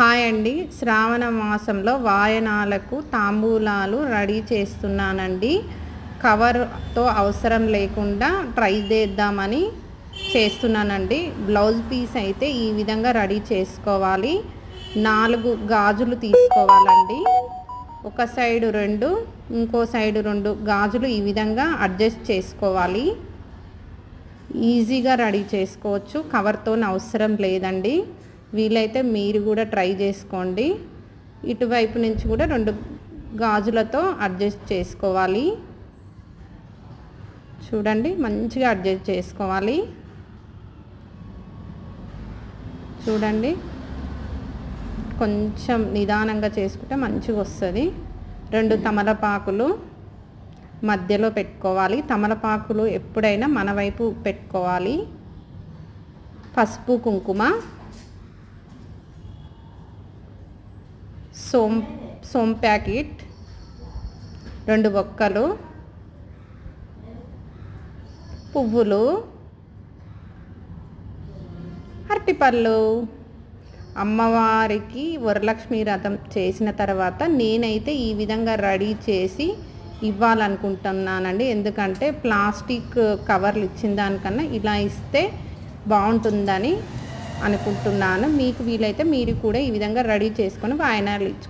Hi అండి. శ్రావణ మాసంలో వాయనాలకు తాంబూలాలు రెడీ చేస్తున్నానండి. కవర్తో అవసరం లేకుండా ట్రై చేద్దామని చేస్తున్నానండి. బ్లౌజ్ పీస్ అయితే ఈ విధంగా రెడీ చేసుకోవాలి. 4 గాజులు తీసుకోవాలండి. ఒక సైడు 2, ఇంకో సైడు 2 గాజులు ఈ విధంగా అడ్జస్ట్ చేసుకోవాలి. ఈజీగా రెడీ చేసుకోవచ్చు, కవర్తో అవసరం లేదండి. వీలైతే మీరు కూడా ట్రై చేసుకోండి. ఇటువైపు నుంచి కూడా 2 గాజులతో అడ్జస్ట్ చేసుకోవాలి. చూడండి, మంచిగా అడ్జస్ట్ చేసుకోవాలి. చూడండి, కొంచెం నిదానంగా చేసుకుంటే మంచిగా వస్తుంది. 2 తమలపాకులు మధ్యలో పెట్టుకోవాలి. తమలపాకులు ఎప్పుడైనా మన వైపు పెట్టుకోవాలి. పసుపు కుంకుమ, సోమ్ ప్యాకెట్, 2 బొక్కలు, పువ్వులు, అరటిపళ్ళు. అమ్మవారికి వరలక్ష్మి వ్రతం చేసిన తర్వాత నేనైతే ఈ విధంగా రెడీ చేసి ఇవ్వాలనుకుంటున్నానండి. ఎందుకంటే ప్లాస్టిక్ కవర్లు ఇచ్చిన దానికన్నా ఇలా ఇస్తే బాగుంటుందని అనుకుంటున్నాను. మీకు వీలైతే మీరు కూడా ఈ విధంగా రెడీ చేసుకొని వాయనాలు ఇచ్చుకోండి.